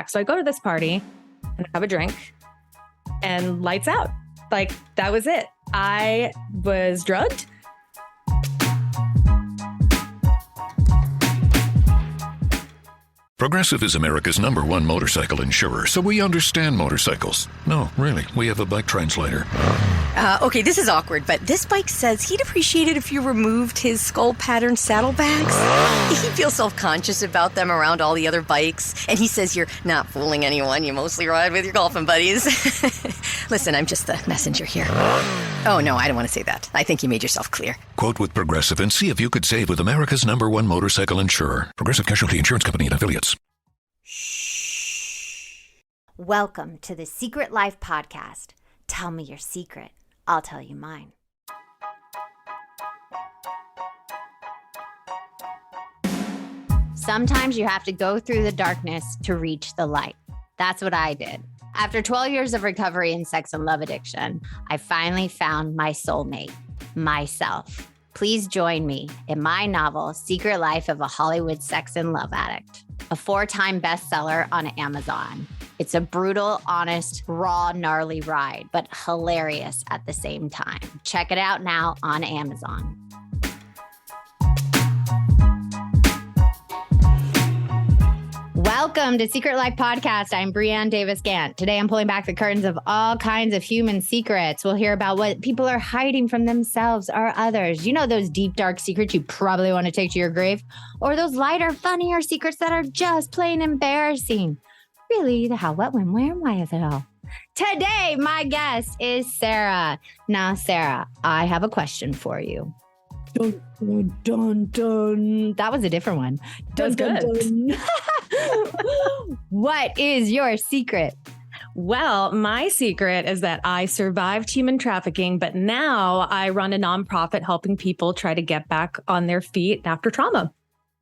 So I go to this party and have a drink and lights out. Like, that was it. I was drugged. Progressive is America's #1 motorcycle insurer, so we understand motorcycles. No, really, we have a bike translator. Okay, this is awkward, but this bike says he'd appreciate it if you removed his skull pattern saddlebags. He feels self-conscious about them around all the other bikes, and he says you're not fooling anyone. You mostly ride with your golfing buddies. Listen, I'm just the messenger here. Oh, no, I don't want to say that. I think you made yourself clear. Quote with Progressive and see if you could save with America's #1 motorcycle insurer. Progressive Casualty Insurance Company and Affiliates. Welcome to the Secret Life Podcast. Tell me your secret. I'll tell you mine. Sometimes you have to go through the darkness to reach the light. That's what I did. After 12 years of recovery in sex and love addiction, I finally found my soulmate, myself. Please join me in my novel, Secret Life of a Hollywood Sex and Love Addict, a 4-time bestseller on Amazon. It's a brutal, honest, raw, gnarly ride, but hilarious at the same time. Check it out now on Amazon. Welcome to Secret Life Podcast. I'm Brianne Davis-Gant. Today, I'm pulling back the curtains of all kinds of human secrets. We'll hear about what people are hiding from themselves or others. You know, those deep, dark secrets you probably want to take to your grave, or those lighter, funnier secrets that are just plain embarrassing. Really, the how, what, when, where, and why of it all. Today, my guest is Sarah. Now, Sarah, I have a question for you. Dun, dun, dun, dun. That was a different one. Dun, That was dun, dun. What is your secret? Well, my secret is that I survived human trafficking, but now I run a nonprofit helping people try to get back on their feet after trauma.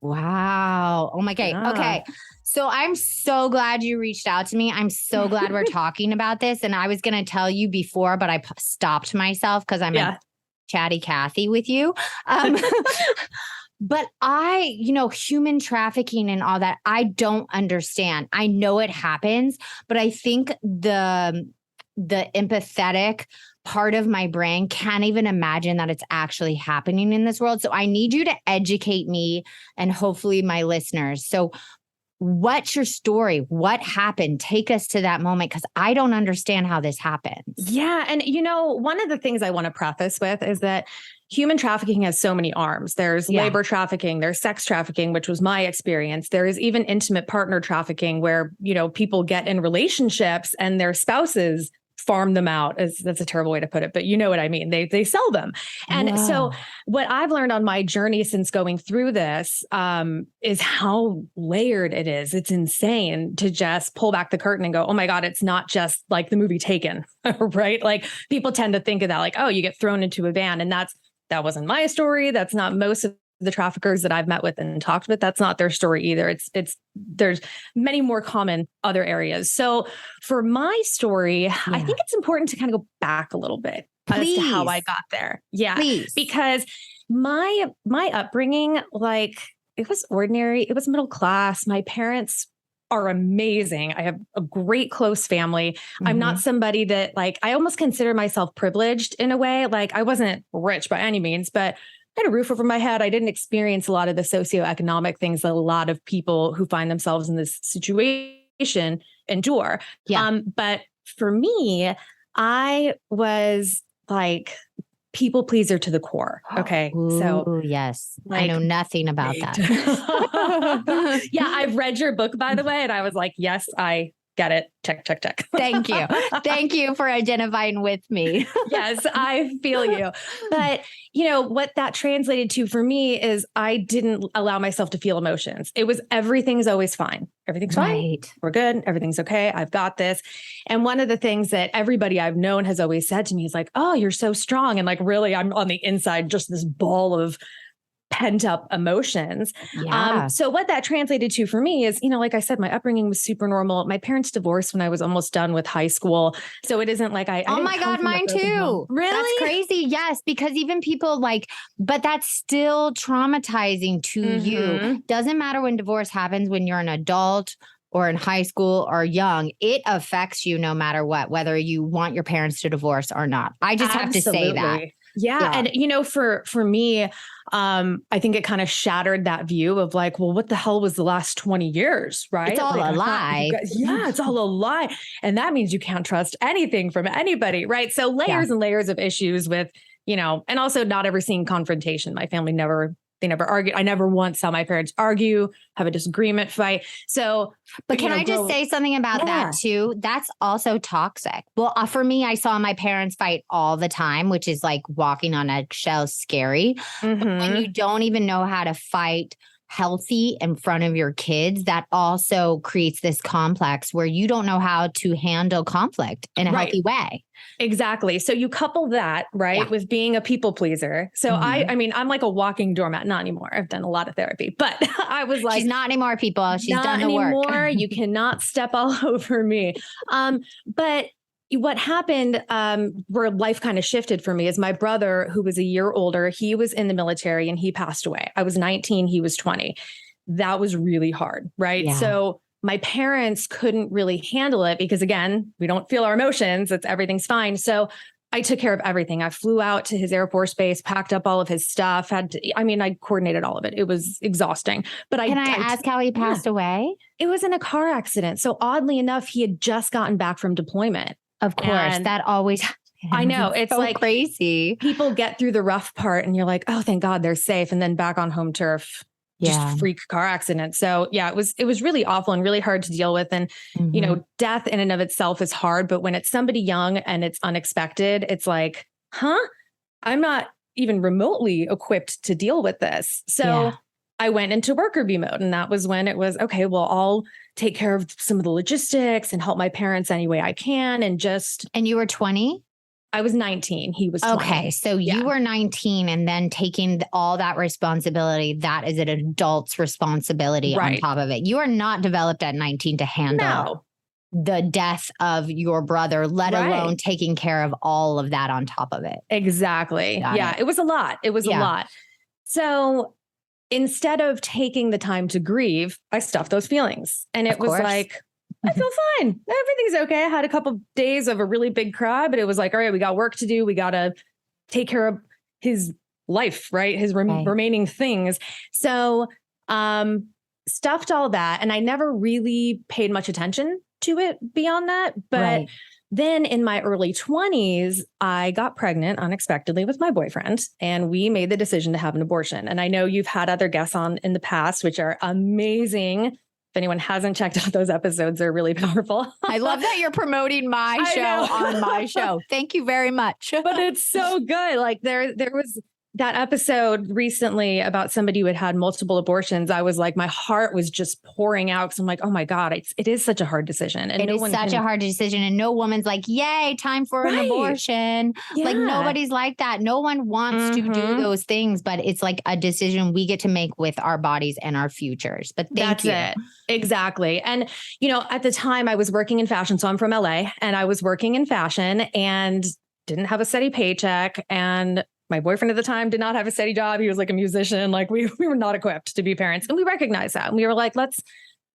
Wow. Oh my God. Yeah. Okay. So I'm so glad you reached out to me. I'm so glad we're talking about this. And I was going to tell you before, but I stopped myself because I'm a chatty Cathy with you. But human trafficking and all that, I don't understand. I know it happens, but I think the empathetic part of my brain can't even imagine that it's actually happening in this world. So I need you to educate me and hopefully my listeners. So what's your story? What happened? Take us to that moment, because I don't understand how this happens. Yeah. And, one of the things I want to preface with is that human trafficking has so many arms. There's labor trafficking, there's sex trafficking, which was my experience. There is even intimate partner trafficking where, people get in relationships and their spouses farm them out. That's a terrible way to put it, but you know what I mean. They sell them. And so what I've learned on my journey since going through this is how layered it is. It's insane to just pull back the curtain and go, oh my God, it's not just like the movie Taken, right? Like people tend to think of that like, oh, you get thrown into a van, and that wasn't my story. That's not most of the traffickers that I've met with and talked with. That's not their story either. There's many more common other areas. So for my story, I think it's important to kind of go back a little bit as to how I got there. Yeah. Please. Because my upbringing, like, it was ordinary. It was middle class. My parents are amazing. I have a great close family. Mm-hmm. I'm not somebody that I almost consider myself privileged in a way. Like I wasn't rich by any means, but I had a roof over my head. I didn't experience a lot of the socioeconomic things that a lot of people who find themselves in this situation endure. Yeah. But for me, I was like people pleaser to the core. Okay. Ooh, so yes, I know nothing about that. Yeah. I've read your book, by the way. And I was like, yes, I get it. Check. Thank you. Thank you for identifying with me. Yes, I feel you. But, what that translated to for me is I didn't allow myself to feel emotions. It was everything's always fine. Everything's fine. We're good. Everything's okay. I've got this. And one of the things that everybody I've known has always said to me is like, oh, you're so strong. And like, really, I'm on the inside, just this ball of pent up emotions. Yeah. So what that translated to for me is, like I said, my upbringing was super normal. My parents divorced when I was almost done with high school. So it isn't like oh my God, mine too. Really? That's crazy. Yes. Because even people but that's still traumatizing to you. Doesn't matter when divorce happens, when you're an adult or in high school or young, it affects you no matter what, whether you want your parents to divorce or not. I just have to say that. Yeah. And, for me, I think it kind of shattered that view of like, well, what the hell was the last 20 years, right? It's all like, a lie. It's all a lie. And that means you can't trust anything from anybody, right? So layers and layers of issues with, and also not ever seeing confrontation. My family never argued. I never once saw my parents argue, have a disagreement, fight. So, but can I just say something about that too? That's also toxic. Well, for me, I saw my parents fight all the time, which is like walking on eggshells, scary. But when you don't even know how to fight healthy in front of your kids, that also creates this complex where you don't know how to handle conflict in a healthy way. Exactly. So you couple that, right, with being a people pleaser. So I mean, I'm like a walking doormat. Not anymore. I've done a lot of therapy, but I was like, she's not anymore, people. She's not done the anymore. work. You cannot step all over me. But what happened, where life kind of shifted for me, is my brother, who was a year older, he was in the military and he passed away. I was 19, he was 20. That was really hard, right? Yeah. So my parents couldn't really handle it because, again, we don't feel our emotions. Everything's fine. So I took care of everything. I flew out to his Air Force base, packed up all of his stuff. I coordinated all of it. It was exhausting. But Can I ask how he passed away? It was in a car accident. So oddly enough, he had just gotten back from deployment. Of course, that always happens. I know. It's so like crazy. People get through the rough part and you're like, oh, thank God they're safe. And then back on home turf. Just freak car accident. So it was really awful and really hard to deal with. And, death in and of itself is hard, but when it's somebody young and it's unexpected, it's like, I'm not even remotely equipped to deal with this. So I went into worker bee mode, and that was when it was, okay, well, I'll take care of some of the logistics and help my parents any way I can. And you were 20? I was 19. He was 20. Okay. So you were 19 and then taking all that responsibility, that is an adult's responsibility on top of it. You are not developed at 19 to handle the death of your brother, let alone taking care of all of that on top of it. Exactly. It was a lot. It was a lot. So instead of taking the time to grieve, I stuffed those feelings. And it was like, I feel fine. Everything's okay. I had a couple of days of a really big cry, but it was like, all right, we got work to do. We got to take care of his life, right? His remaining things. So, stuffed all that. And I never really paid much attention to it beyond that. But then in my early 20s, I got pregnant unexpectedly with my boyfriend, and we made the decision to have an abortion. And I know you've had other guests on in the past, which are amazing. If anyone hasn't checked out those episodes, they're really powerful. I love that you're promoting my show on my show. Thank you very much. But it's so good. Like there was that episode recently about somebody who had multiple abortions. I was like, my heart was just pouring out because I'm like, oh my God, it is such a hard decision. And it is such a hard decision. And no woman's like, yay, time for an abortion. Yeah. Like nobody's like that. No one wants to do those things, but it's like a decision we get to make with our bodies and our futures. But thank you. That's it. Exactly. And, at the time I was working in fashion. So I'm from LA, and I was working in fashion and didn't have a steady paycheck. And my boyfriend at the time did not have a steady job. He was like a musician. Like we were not equipped to be parents. And we recognized that. And we were like, let's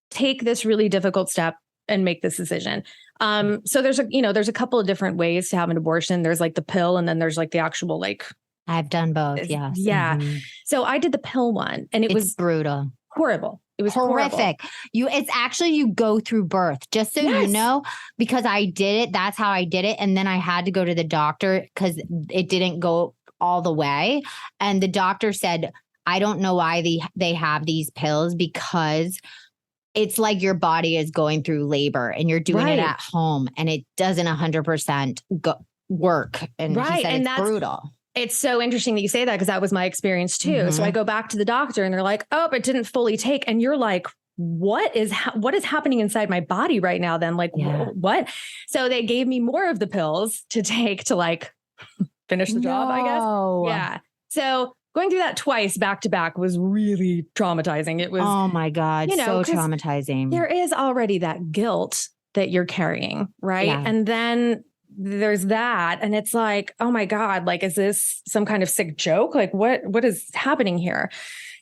take this really difficult step and make this decision. So there's a couple of different ways to have an abortion. There's like the pill, and then there's like the actual like. I've done both. Yes. Yeah. So I did the pill one, and it was brutal. Horrible. It was horrific. Horrible. It's actually, you go through birth, just so you know, because I did it. That's how I did it. And then I had to go to the doctor because it didn't go all the way. And the doctor said, I don't know why they have these pills, because it's like your body is going through labor and you're doing it at home, and it doesn't 100% work. And he said it's brutal. It's so interesting that you say that, because that was my experience too. So I go back to the doctor and they're like, oh, it didn't fully take. And you're like, what is happening inside my body right now then? Like, what? So they gave me more of the pills to take to like finish the job, I guess. Yeah. So going through that twice back to back was really traumatizing. It was, oh my God, so traumatizing. There is already that guilt that you're carrying, right? Yeah. And then there's that. And it's like, oh my God, like, is this some kind of sick joke? Like what is happening here?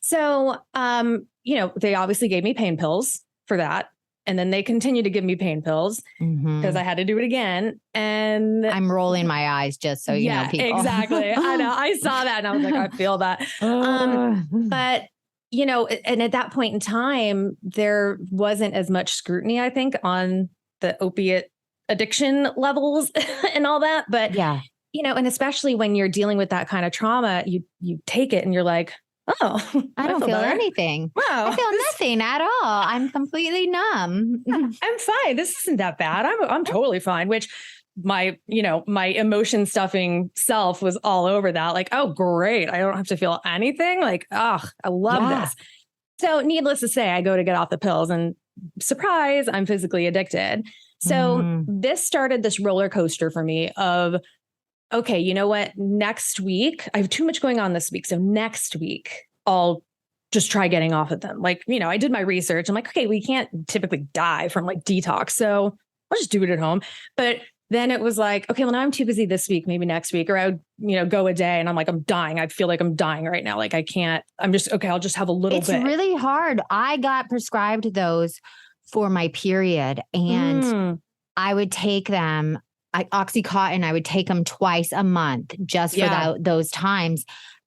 So, they obviously gave me pain pills for that. And then they continued to give me pain pills because I had to do it again. And I'm rolling my eyes just so you know, people. Exactly. I know. I saw that and I was like, I feel that. But you know, and at that point in time, there wasn't as much scrutiny, I think, on the opiate addiction levels and all that. But, you know, and especially when you're dealing with that kind of trauma, you take it and you're like, oh, I don't feel anything. Wow. I feel nothing at all. I'm completely numb. I'm fine. This isn't that bad. I'm totally fine, which my emotion stuffing self was all over that. Like, oh, great. I don't have to feel anything. Like, oh, I love this. So needless to say, I go to get off the pills and surprise, I'm physically addicted. So this started this roller coaster for me of, okay, you know what? Next week, I have too much going on this week. So next week, I'll just try getting off of them. Like, you know, I did my research. I'm like, okay, we can't typically die from like detox. So I'll just do it at home. But then it was like, okay, well, now I'm too busy this week, maybe next week, or I would, you know, go a day and I'm like, I'm dying. I feel like I'm dying right now. Like I can't, I'm just, okay, I'll just have a little bit. It's really hard. I got prescribed those for my period and I would take them, Oxycontin, I would take them twice a month just for those times.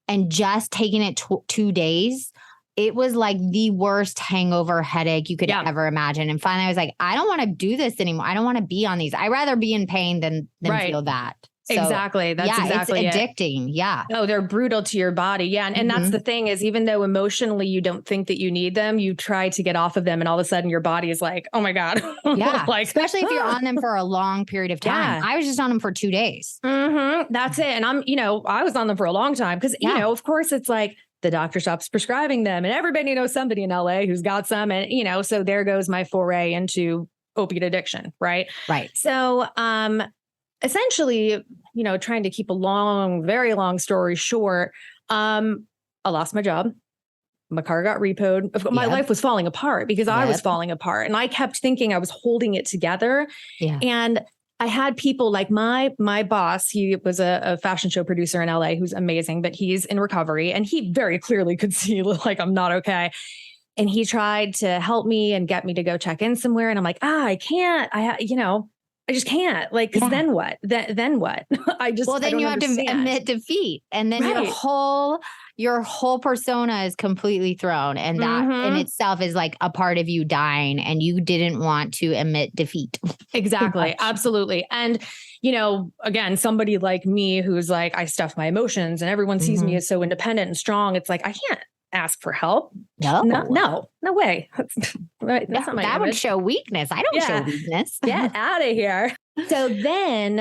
And just taking it 2 days, it was like the worst hangover headache you could ever imagine. And finally I was like, I don't want to do this anymore. I don't want to be on these. I'd rather be in pain than feel that. So, exactly. That's exactly it's addicting. Yeah. Oh, they're brutal to your body. Yeah. And that's the thing is, even though emotionally you don't think that you need them, you try to get off of them. And all of a sudden your body is like, oh my God. Yeah. Like, especially if you're on them for a long period of time. I was just on them for 2 days. That's it. And I was on them for a long time because, you know, of course it's like the doctor stops prescribing them and everybody knows somebody in LA who's got some. And, you know, so there goes my foray into opiate addiction. Right. Right. So, essentially, you know, trying to keep a very long story short, I lost my job. My car got repoed. My life was falling apart because I was falling apart. And I kept thinking I was holding it together. Yeah. And I had people like my boss, he was a fashion show producer in LA who's amazing, but he's in recovery. And he very clearly could see like I'm not okay. And he tried to help me and get me to go check in somewhere. And I'm like, I can't. I just can't. Like, 'cause then what? Then what? Then you have to admit defeat, and then your whole persona is completely thrown, and that in itself is like a part of you dying, and you didn't want to admit defeat. Exactly, absolutely. And you know, again, somebody like me who's like, I stuff my emotions, and everyone sees me as so independent and strong. It's like I can't ask for help. No way. That's not my that image. Would show weakness. I don't show weakness. Get out of here. So then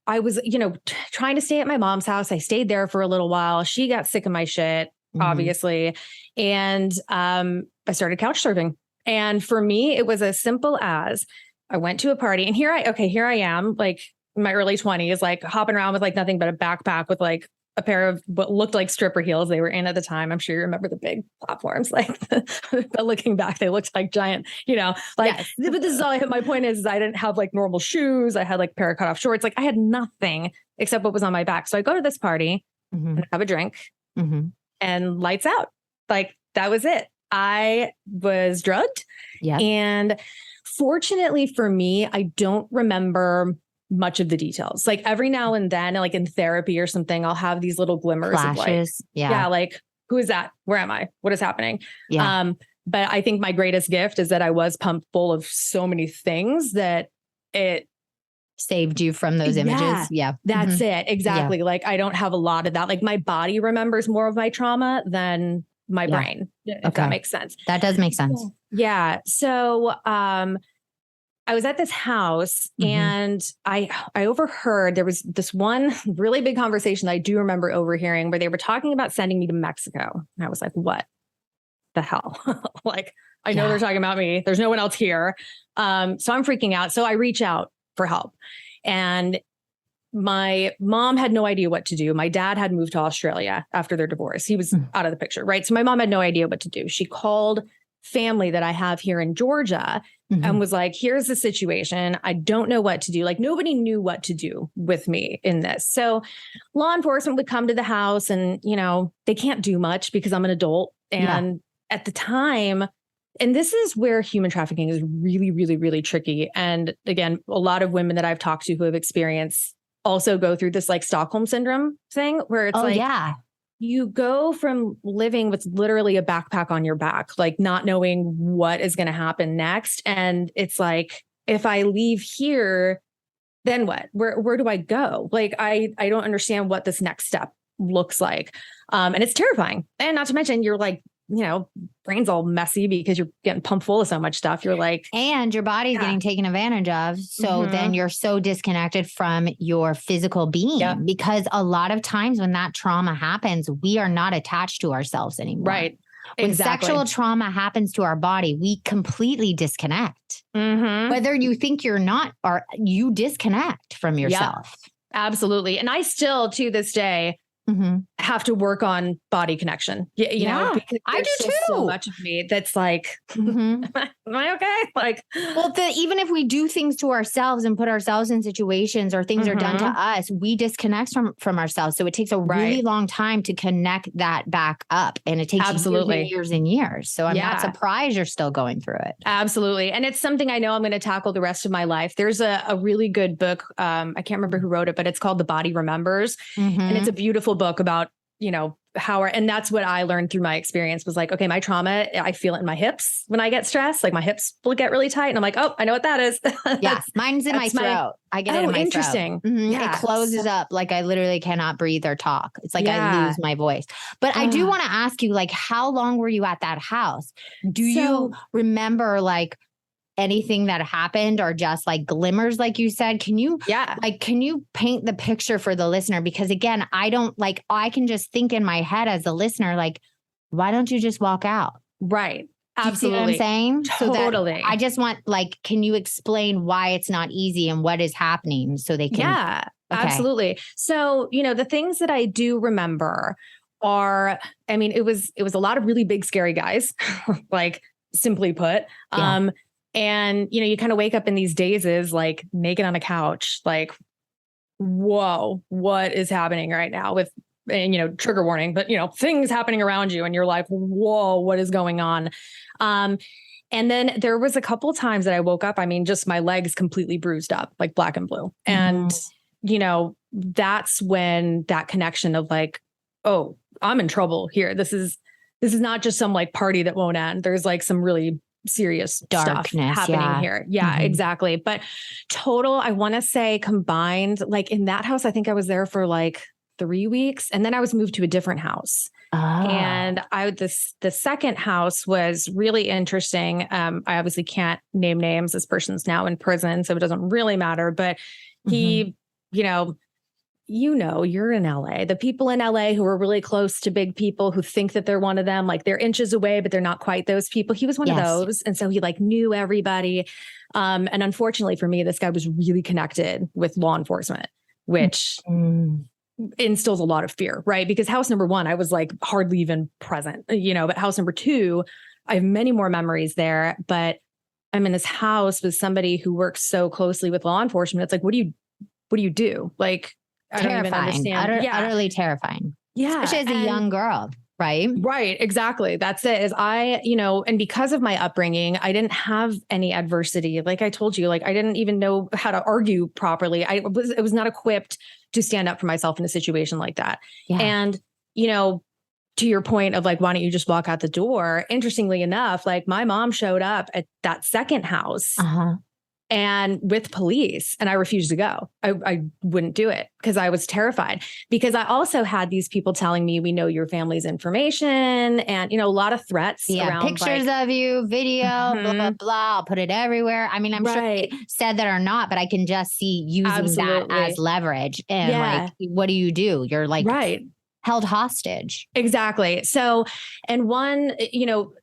I was, you know, trying to stay at my mom's house. I stayed there for a little while. She got sick of my shit, obviously. And I started couch surfing. And for me, it was as simple as I went to a party and here I am, like in my early 20s, like hopping around with like nothing but a backpack with like a pair of what looked like stripper heels they were in at the time. I'm sure you remember the big platforms, like but looking back, they looked like giant, you know, like, but this is all my point is I didn't have like normal shoes. I had like a pair of cutoff shorts. Like I had nothing except what was on my back. So I go to this party and have a drink and lights out. Like that was it. I was drugged. Yeah. And fortunately for me, I don't remember much of the details. Like every now and then, like in therapy or something, I'll have these little glimmers flashes. Of like, like, who is that? Where am I? What is happening? Yeah. But I think my greatest gift is that I was pumped full of so many things that it saved you from those images. Yeah. That's it. Exactly. Like I don't have a lot of that. Like my body remembers more of my trauma than my brain, if that makes sense. That does make sense. Yeah. So, I was at this house and I overheard there was this one really big conversation that I do remember overhearing where they were talking about sending me to Mexico. And I was like, what the hell? Like, I know they're talking about me. There's no one else here. So I'm freaking out. So I reach out for help. And my mom had no idea what to do. My dad had moved to Australia after their divorce. He was out of the picture, right? So my mom had no idea what to do. She called family that I have here in Georgia and was like, here's the situation. I don't know what to do. Like nobody knew what to do with me in this. So law enforcement would come to the house and, you know, they can't do much because I'm an adult. And at the time, And this is where human trafficking is really, really, really tricky. And again, a lot of women that I've talked to who have experienced also go through this like Stockholm syndrome thing where it's you go from living with literally a backpack on your back, like not knowing what is going to happen next. And it's like, if I leave here, then what? Where do I go? Like, I don't understand what this next step looks like. And it's terrifying. And not to mention you're like, brain's all messy because you're getting pumped full of so much stuff. You're like, and your body's getting taken advantage of. So then you're so disconnected from your physical being because a lot of times when that trauma happens, we are not attached to ourselves anymore. Right. When sexual trauma happens to our body, we completely disconnect. Whether you think you're not, or you disconnect from yourself. Absolutely. And I still, to this day, have to work on body connection. You know, because I do too. So much of me that's like, am I okay? Like, well, even if we do things to ourselves and put ourselves in situations or things are done to us, we disconnect from ourselves. So it takes a really long time to connect that back up, and it takes years and years. So I'm not surprised you're still going through it. Absolutely. And it's something I know I'm going to tackle the rest of my life. There's a really good book. I can't remember who wrote it, but it's called The Body Remembers. And it's a beautiful book about, and that's what I learned through my experience was like, okay, my trauma, I feel it in my hips when I get stressed, like my hips will get really tight and I'm like, oh, I know what that is. Mine's in my throat. I get it in my interesting. throat. It closes up. Like I literally cannot breathe or talk. It's like I lose my voice. But I do want to ask you, like, how long were you at that house? Do you remember like anything that happened or just like glimmers, like you said? Can you paint the picture for the listener? Because again, I can just think in my head as a listener, like, why don't you just walk out? Right. Absolutely. You see what I'm saying? Totally. So I just want, like, can you explain why it's not easy and what is happening so they can? Yeah, absolutely. So, the things that I do remember are, it was a lot of really big, scary guys, like simply put. And, you kind of wake up in these dazes, like naked on a couch, like, whoa, what is happening right now with, and, trigger warning, but, things happening around you and you're like, whoa, what is going on? And then there was a couple of times that I woke up, just my legs completely bruised up, like black and blue. And, that's when that connection of like, oh, I'm in trouble here. This is not just some like party that won't end. There's like some really serious darkness stuff happening here. Yeah, exactly. But total, I want to say combined, like in that house, I think I was there for like 3 weeks. And then I was moved to a different house. And the second house was really interesting. I obviously can't name names. This person's now in prison, so it doesn't really matter. But he, you're in LA. The people in LA who are really close to big people who think that they're one of them, like they're inches away, but they're not quite those people. He was one of those. And so he like knew everybody. And unfortunately for me, this guy was really connected with law enforcement, which instills a lot of fear, right? Because house number one, I was like hardly even present, but house number two, I have many more memories there, but I'm in this house with somebody who works so closely with law enforcement. It's like, what do you do? Like, I don't even understand. Utterly terrifying. Yeah. Especially as a young girl, right? Right. Exactly. That's it. And because of my upbringing, I didn't have any adversity. Like I told you, like I didn't even know how to argue properly. I was not equipped to stand up for myself in a situation like that. Yeah. And, to your point of like, why don't you just walk out the door? Interestingly enough, like my mom showed up at that second house and with police, and I refused to go. I wouldn't do it because I was terrified, because I also had these people telling me, we know your family's information, and, a lot of threats around pictures of you, video, blah, blah, blah. I'll put it everywhere. I'm sure they said that or not, but I can just see using that as leverage. And like, what do? You're like, held hostage. Exactly. So, and one,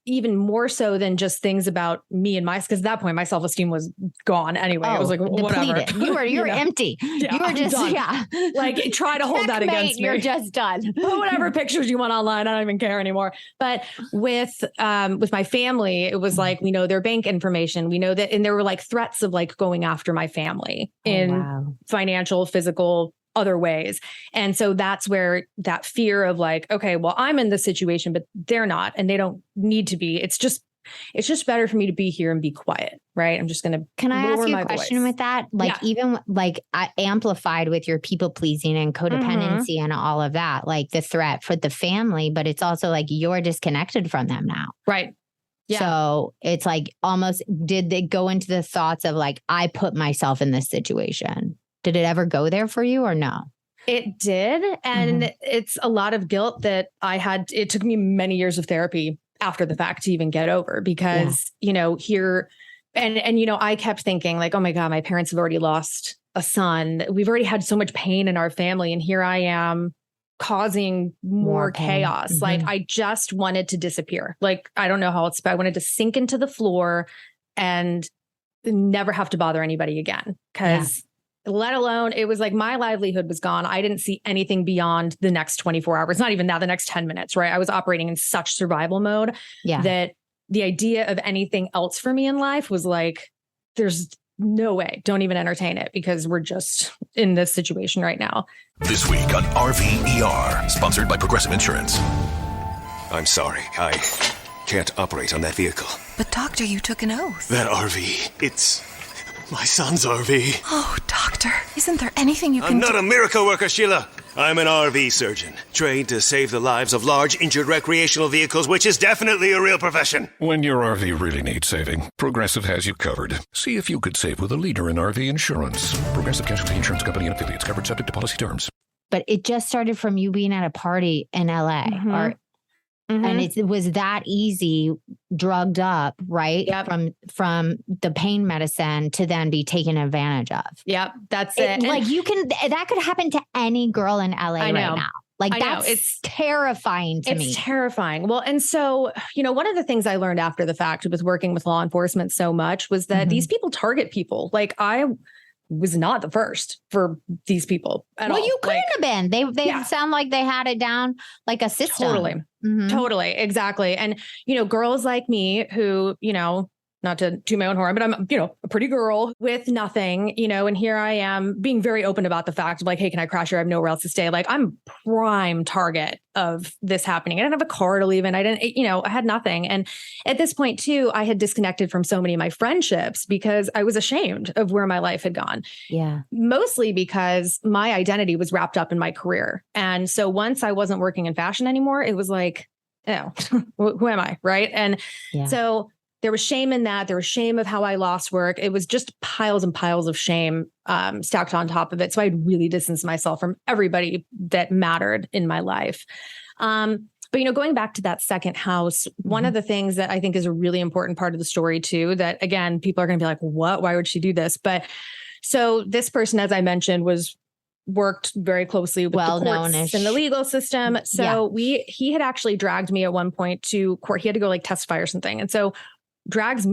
even more so than just things about me and because at that point, my self-esteem was gone anyway. I was like, whatever. You were empty. You were just, like try to hold that against me. You're just done. Put whatever pictures you want online. I don't even care anymore. But with my family, it was like, we know their bank information. We know that, and there were like threats of like going after my family in financial, physical, other ways. And so that's where that fear of like, okay, well, I'm in this situation, but they're not, and they don't need to be. It's just it's just better for me to be here and be quiet. Right. I'm just going to. Can I ask you a question with that? Like, even like amplified with your people pleasing and codependency and all of that, like the threat for the family, but it's also like you're disconnected from them now. Right. Yeah. So it's like almost, did they go into the thoughts of like, I put myself in this situation? Did it ever go there for you or no? It did. And it's a lot of guilt that I had. It took me many years of therapy after the fact to even get over because, you know, here and, you know, I kept thinking like, oh my God, my parents have already lost a son. We've already had so much pain in our family. And here I am causing more chaos. Like I just wanted to disappear. Like, I don't know how else, but I wanted to sink into the floor and never have to bother anybody again. Because let alone, it was like my livelihood was gone. I didn't see anything beyond the next 24 hours, not even that, the next 10 minutes, right? I was operating in such survival mode that the idea of anything else for me in life was like, there's no way. Don't even entertain it because we're just in this situation right now. This week on RVER, sponsored by Progressive Insurance. I'm sorry, I can't operate on that vehicle. But doctor, you took an oath. That RV, it's my son's RV. Oh, doctor, isn't there anything you can I'm not a miracle worker, Sheila. I'm an RV surgeon, trained to save the lives of large, injured recreational vehicles, which is definitely a real profession. When your RV really needs saving, Progressive has you covered. See if you could save with a leader in RV insurance. Progressive Casualty Insurance Company and affiliates, covered subject to policy terms. But it just started from you being at a party in LA and it was that easy, drugged up, right? From the pain medicine to then be taken advantage of. Yep. That's it. Like that could happen to any girl in LA right now. Like it's terrifying to me. It's terrifying. Well, and so, you know, one of the things I learned after the fact with working with law enforcement so much was that these people target people. Like I was not the first for these people at all. Well, you couldn't have been. They sound like they had it down like a system. Totally. Exactly. And, you know, girls like me who, you know, not to toot my own horn, but I'm, you know, a pretty girl with nothing, you know, and here I am being very open about the fact of like, hey, can I crash here? I have nowhere else to stay. Like I'm prime target of this happening. I didn't have a car to leave in. I didn't, you know, I had nothing. And at this point too, I had disconnected from so many of my friendships because I was ashamed of where my life had gone. Yeah. Mostly because my identity was wrapped up in my career. And so once I wasn't working in fashion anymore, it was like, oh, who am I? Right. And so there was shame in that. There was shame of how I lost work. It was just piles and piles of shame stacked on top of it. So I'd really distanced myself from everybody that mattered in my life. But, you know, going back to that second house, one of the things that I think is a really important part of the story too, that again, people are going to be like, what? Why would she do this? But so this person, as I mentioned, worked very closely with the courts and the legal system. So he had actually dragged me at one point to court. He had to go like testify or something. And so drags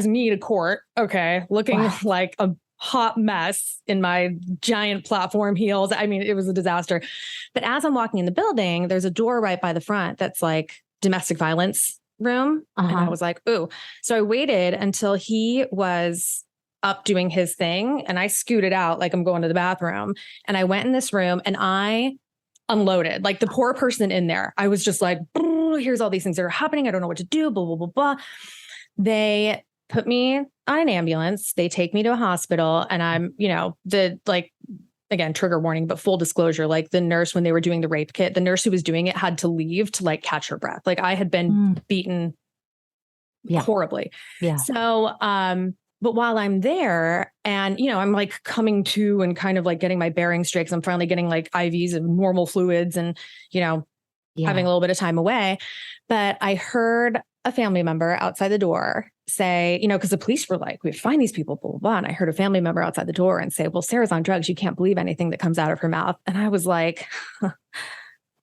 me to court. Okay. Looking like a hot mess in my giant platform heels. I mean, it was a disaster. But as I'm walking in the building, there's a door right by the front that's like domestic violence room. And I was like, ooh. So I waited until he was up doing his thing and I scooted out like I'm going to the bathroom. And I went in this room and I unloaded like the poor person in there. I was just like, here's all these things that are happening. I don't know what to do, blah, blah, blah, blah. They put me on an ambulance. They take me to a hospital and I'm, you know, again, trigger warning, but full disclosure, like the nurse, when they were doing the rape kit, the nurse who was doing it had to leave to like catch her breath. Like I had been beaten horribly. Yeah. So, but while I'm there and, you know, I'm like coming to and kind of like getting my bearings straight, 'cause I'm finally getting like IVs of normal fluids and, you know, having a little bit of time away. But I heard a family member outside the door say, you know, because the police were like, we have to find these people, blah, blah, blah. And I heard a family member outside the door and say, well, Sarah's on drugs. You can't believe anything that comes out of her mouth. And I was like,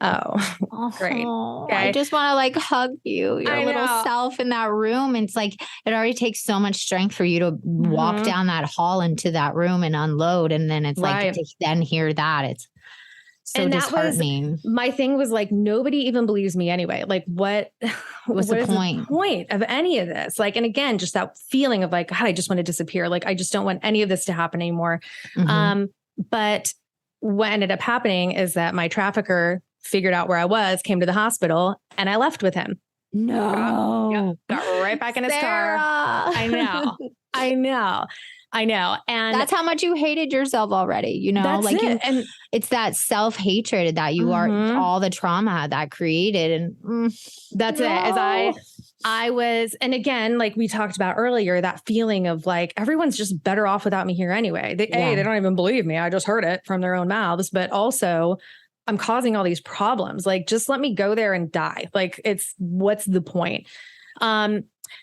oh, great. Okay. I just want to like hug you, your little self in that room. And it's like, it already takes so much strength for you to walk down that hall into that room and unload. And then it's like to then hear that it's so disheartening. My thing was like, nobody even believes me anyway. Like what was the point of any of this? Like, and again, just that feeling of like, God, I just want to disappear. Like, I just don't want any of this to happen anymore. But what ended up happening is that my trafficker figured out where I was, came to the hospital, and I left with him. No. Got right back in his Sarah. car. I know. And that's how much you hated yourself already, you know, that's like it. And it's that self-hatred that you are, all the trauma that created. And that's it. As I was, and again, like we talked about earlier, that feeling of like, everyone's just better off without me here anyway. They don't even believe me. I just heard it from their own mouths, but also I'm causing all these problems. Like, just let me go there and die. Like, what's the point?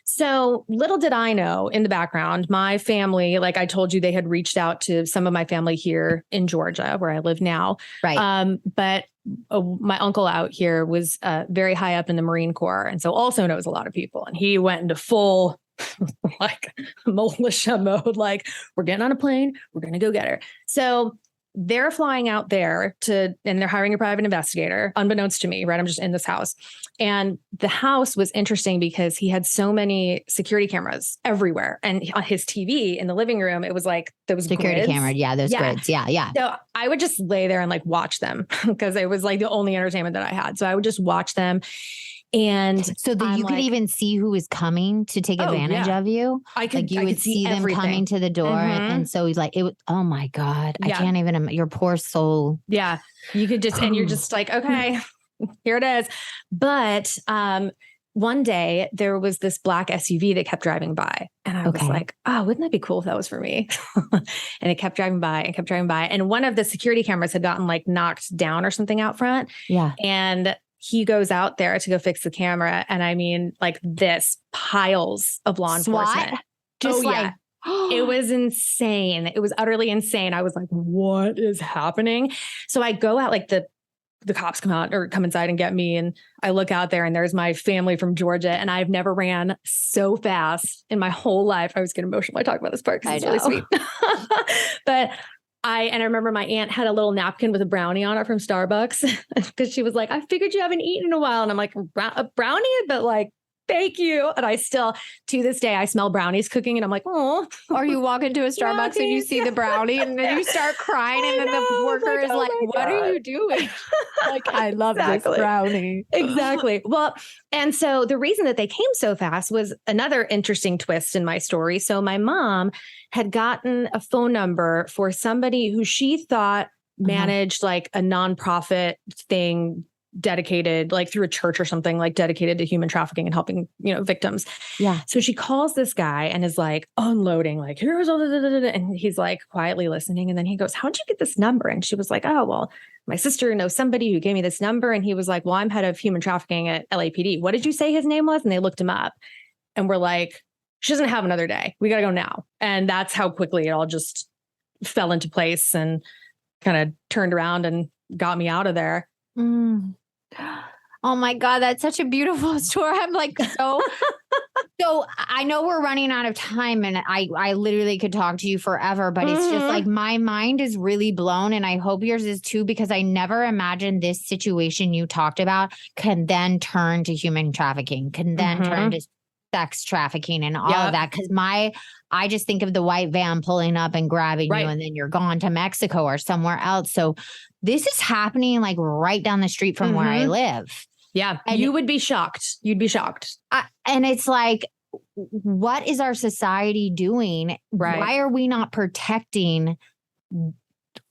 So little did I know in the background, my family, like I told you, they had reached out to some of my family here in Georgia, where I live now. Right. But my uncle out here was very high up in the Marine Corps, and so also knows a lot of people. And he went into full like militia mode, like, we're getting on a plane, we're going to go get her. So they're flying out there and they're hiring a private investigator, unbeknownst to me, right? I'm just in this house. And the house was interesting because he had so many security cameras everywhere. And on his TV in the living room, it was like those security grids. camera. Yeah, those grids. Yeah. So I would just lay there and like watch them because it was like the only entertainment that I had. So I would just watch them. And so that you could even see who was coming to take advantage of you. I could, like you would see them everything. Coming to the door. And so he's like, oh my God, I can't even, your poor soul. Yeah. You could just, and you're just like, okay, here it is. But, one day there was this black SUV that kept driving by, and I was like, oh, wouldn't that be cool if that was for me? And it kept driving by and kept driving by. And one of the security cameras had gotten like knocked down or something out front. Yeah. And he goes out there to go fix the camera. And I mean, like this piles of law enforcement. Just it was insane. It was utterly insane. I was like, what is happening? So I go out, like the cops come out or come inside and get me. And I look out there and there's my family from Georgia. And I've never ran so fast in my whole life. I was getting emotional when I talk about this part because it's really sweet. But I remember my aunt had a little napkin with a brownie on it from Starbucks because she was like, I figured you haven't eaten in a while. And I'm like, a brownie? But like, thank you. And I still, to this day, I smell brownies cooking and I'm like, oh. Or you walk into a Starbucks and you see the brownie and then you start crying and then the worker is like, what are you doing? Like, I love this brownie. Exactly. Well, and so the reason that they came so fast was another interesting twist in my story. So my mom had gotten a phone number for somebody who she thought managed like a nonprofit thing dedicated, like through a church or something, like dedicated to human trafficking and helping, victims. Yeah. So she calls this guy and is like unloading, like, here's all and he's like quietly listening. And then he goes, how'd you get this number? And she was like, oh, well, my sister knows somebody who gave me this number. And he was like, well, I'm head of human trafficking at LAPD. What did you say his name was? And they looked him up and we're like, she doesn't have another day. We got to go now. And that's how quickly it all just fell into place and kind of turned around and got me out of there. Oh my God, that's such a beautiful story. I'm like, so I know we're running out of time and I literally could talk to you forever, but it's just like my mind is really blown and I hope yours is too, because I never imagined this situation you talked about can then turn to human trafficking, can then turn to sex trafficking and all of that. Cause I just think of the white van pulling up and grabbing you and then you're gone to Mexico or somewhere else. So this is happening like right down the street from where I live. Yeah. And you would be shocked. You'd be shocked. And it's like, what is our society doing? Right. Why are we not protecting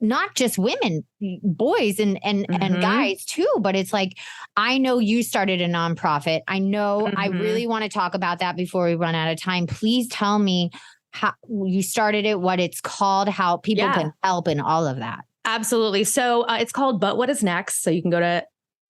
not just women, boys and guys too? But it's like, I know you started a nonprofit. I know I really want to talk about that before we run out of time. Please tell me how you started it, what it's called, how people can help and all of that. Absolutely. So it's called But What Is Next. So you can go to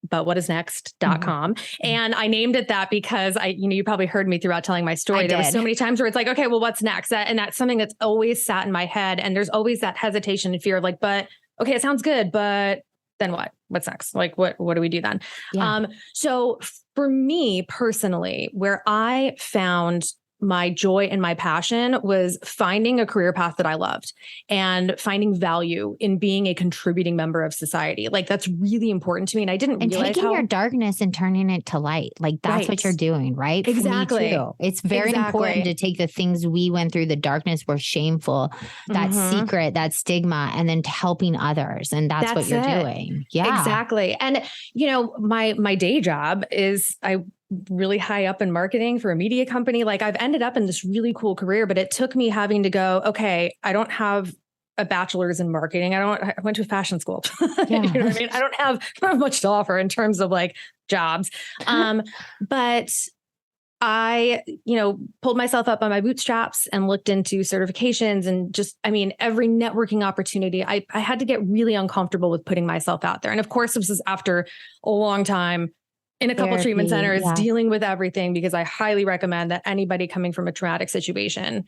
butwhatisnext.com. And I named it that because you probably heard me throughout telling my story. There were so many times where it's like, okay, well, what's next? And that's something that's always sat in my head. And there's always that hesitation and fear of like, but okay, it sounds good, but then what? What's next? Like, what do we do then? Yeah. So for me personally, where I found my joy and my passion was finding a career path that I loved and finding value in being a contributing member of society. Like that's really important to me. And I didn't realize taking your darkness and turning it to light. Like that's what you're doing, right? Exactly. Me too. It's very important to take the things we went through, the darkness were shameful, that secret, that stigma, and then helping others. And that's what you're doing. Yeah, exactly. And my day job is really high up in marketing for a media company. Like I've ended up in this really cool career, but it took me having to go, okay, I don't have a bachelor's in marketing. I went to fashion school. Yeah. You know what I mean? I don't have much to offer in terms of like jobs. But I, pulled myself up on my bootstraps and looked into certifications and just, every networking opportunity. I had to get really uncomfortable with putting myself out there. And of course, this is after a long time in a couple treatment centers, dealing with everything, because I highly recommend that anybody coming from a traumatic situation.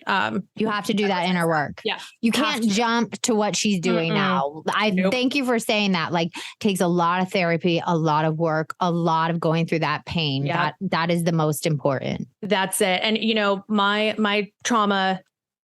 You have to do that inner work. Yeah. You can't jump to what she's doing now. Thank you for saying that. Like, takes a lot of therapy, a lot of work, a lot of going through that pain. Yeah. That is the most important. That's it. And, my trauma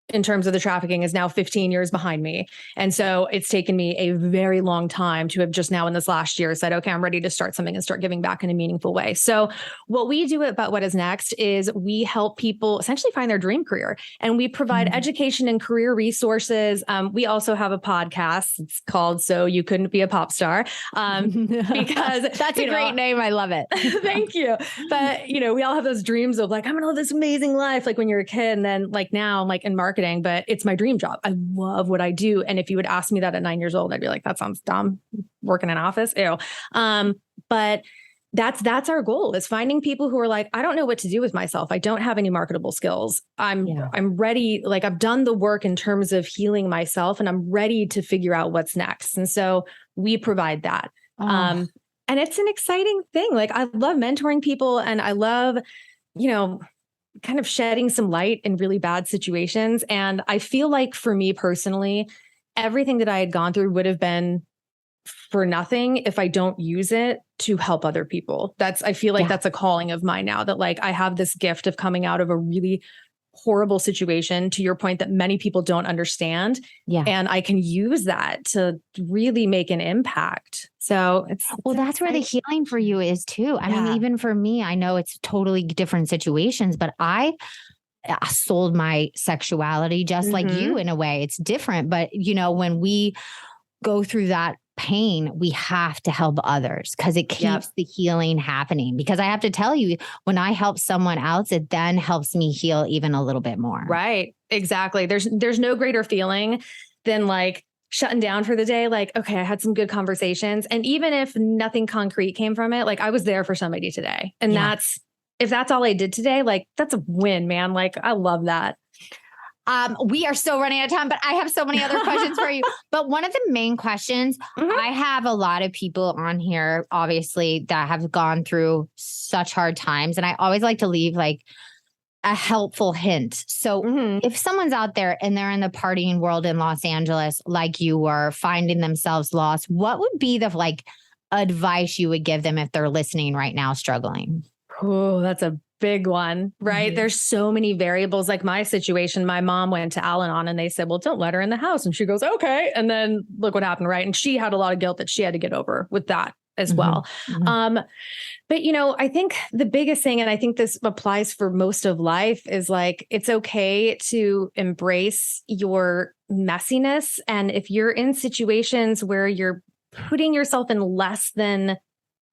in terms of the trafficking is now 15 years behind me. And so it's taken me a very long time to have just now in this last year said, okay, I'm ready to start something and start giving back in a meaningful way. So what we do at But What Is Next is we help people essentially find their dream career, and we provide education and career resources. We also have a podcast. It's called So You Couldn't Be a Pop Star, because that's a great name. I love it. Thank you. But, we all have those dreams of like, I'm going to live this amazing life. Like when you're a kid, and then like now I'm like in marketing, but it's my dream job. I love what I do. And if you would ask me that at 9 years old, I'd be like, that sounds dumb. Working in an office. Ew. But that's our goal, is finding people who are like, I don't know what to do with myself. I don't have any marketable skills. I'm ready. Like I've done the work in terms of healing myself, and I'm ready to figure out what's next. And so we provide that. And it's an exciting thing. Like I love mentoring people, and I love, kind of shedding some light in really bad situations. And I feel like for me personally, everything that I had gone through would have been for nothing if I don't use it to help other people. I feel like that's a calling of mine now, that like I have this gift of coming out of a really horrible situation, to your point, that many people don't understand. Yeah. And I can use that to really make an impact. So that's where the healing for you is too. I mean, even for me, I know it's totally different situations, but I sold my sexuality just like you in a way. It's different, but when we go through that pain, we have to help others, because it keeps the healing happening. Because I have to tell you, when I help someone else, it then helps me heal even a little bit more. Right. Exactly. There's no greater feeling than like shutting down for the day. Like, okay, I had some good conversations. And even if nothing concrete came from it, like I was there for somebody today. And if that's all I did today, like that's a win, man. Like I love that. We are still running out of time, but I have so many other questions for you. But one of the main questions, I have a lot of people on here, obviously, that have gone through such hard times. And I always like to leave like a helpful hint. So if someone's out there and they're in the partying world in Los Angeles, like you were, finding themselves lost, what would be the like advice you would give them if they're listening right now, struggling? Oh, that's a big one, right? There's so many variables. Like my situation, my mom went to Al-Anon and they said, well, don't let her in the house. And she goes, okay. And then look what happened, right? And she had a lot of guilt that she had to get over with that as well. But, I think the biggest thing, and I think this applies for most of life, is like, it's okay to embrace your messiness. And if you're in situations where you're putting yourself in less than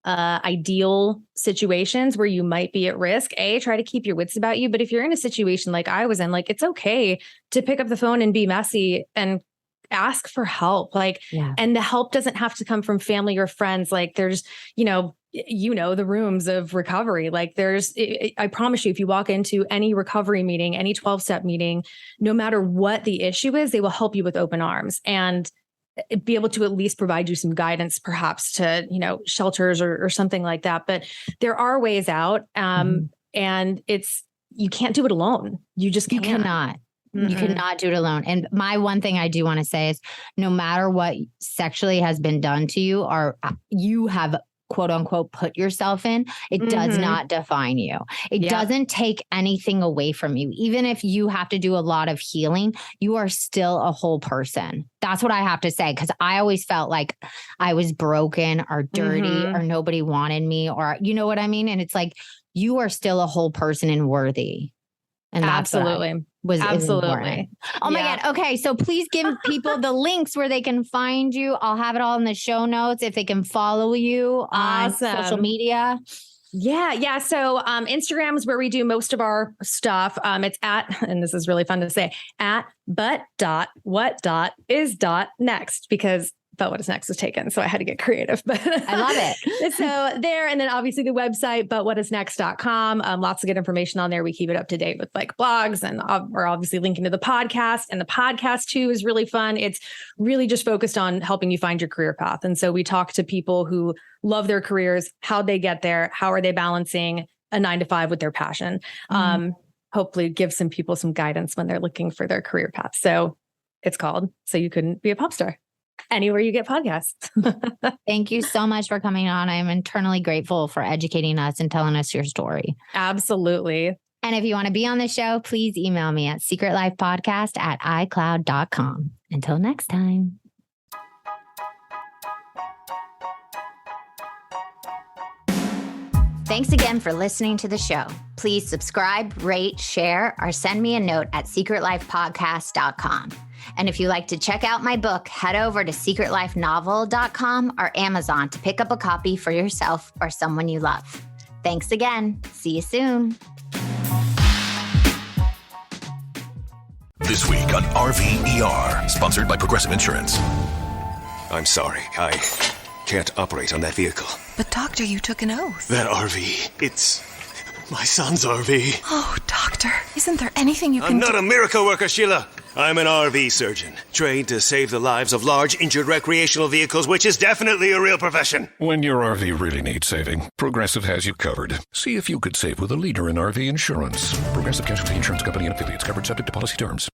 ideal situations where you might be at risk, try to keep your wits about you. But if you're in a situation like I was in, like, it's okay to pick up the phone and be messy and ask for help. Like, and the help doesn't have to come from family or friends. Like there's, the rooms of recovery. Like I promise you, if you walk into any recovery meeting, any 12-step meeting, no matter what the issue is, they will help you with open arms and be able to at least provide you some guidance, perhaps to, shelters or something like that. But there are ways out. And you can't do it alone. You just can't. You cannot. You cannot do it alone. And my one thing I do want to say is, no matter what sexually has been done to you, or you have quote unquote put yourself in, it does not define you. It doesn't take anything away from you. Even if you have to do a lot of healing, you are still a whole person. That's what I have to say. Cause I always felt like I was broken or dirty or nobody wanted me, or you know what I mean? And it's like, you are still a whole person and worthy. And that's absolutely. Absolutely. Oh my God. Okay. So please give people the links where they can find you. I'll have it all in the show notes if they can follow you on social media. Yeah. So Instagram is where we do most of our stuff. It's at, and this is really fun to say, at but.what.is.next, because But What Is Next was taken. So I had to get creative. But I love it. So there, and then obviously the website, butwhatisnext.com. Lots of good information on there. We keep it up to date with like blogs, and we're obviously linking to the podcast. And the podcast too is really fun. It's really just focused on helping you find your career path. And so we talk to people who love their careers, how they get there, how are they balancing a 9-to-5 with their passion. Hopefully give some people some guidance when they're looking for their career path. So it's called So You Couldn't Be a Pop Star. Anywhere you get podcasts. Thank you so much for coming on. I'm internally grateful for educating us and telling us your story. Absolutely. And if you want to be on the show, please email me at secretlifepodcast@icloud.com. Until next time. Thanks again for listening to the show. Please subscribe, rate, share, or send me a note at secretlifepodcast.com. And if you'd like to check out my book, head over to secretlifenovel.com or Amazon to pick up a copy for yourself or someone you love. Thanks again. See you soon. This week on RVER, sponsored by Progressive Insurance. I'm sorry, I can't operate on that vehicle. But doctor, you took an oath. That RV, it's my son's RV. Oh, doctor, isn't there anything you can I'm not a miracle worker, Sheila. I'm an RV surgeon, trained to save the lives of large injured recreational vehicles, which is definitely a real profession. When your RV really needs saving, Progressive has you covered. See if you could save with a leader in RV insurance. Progressive Casualty Insurance Company and affiliates, covered subject to policy terms.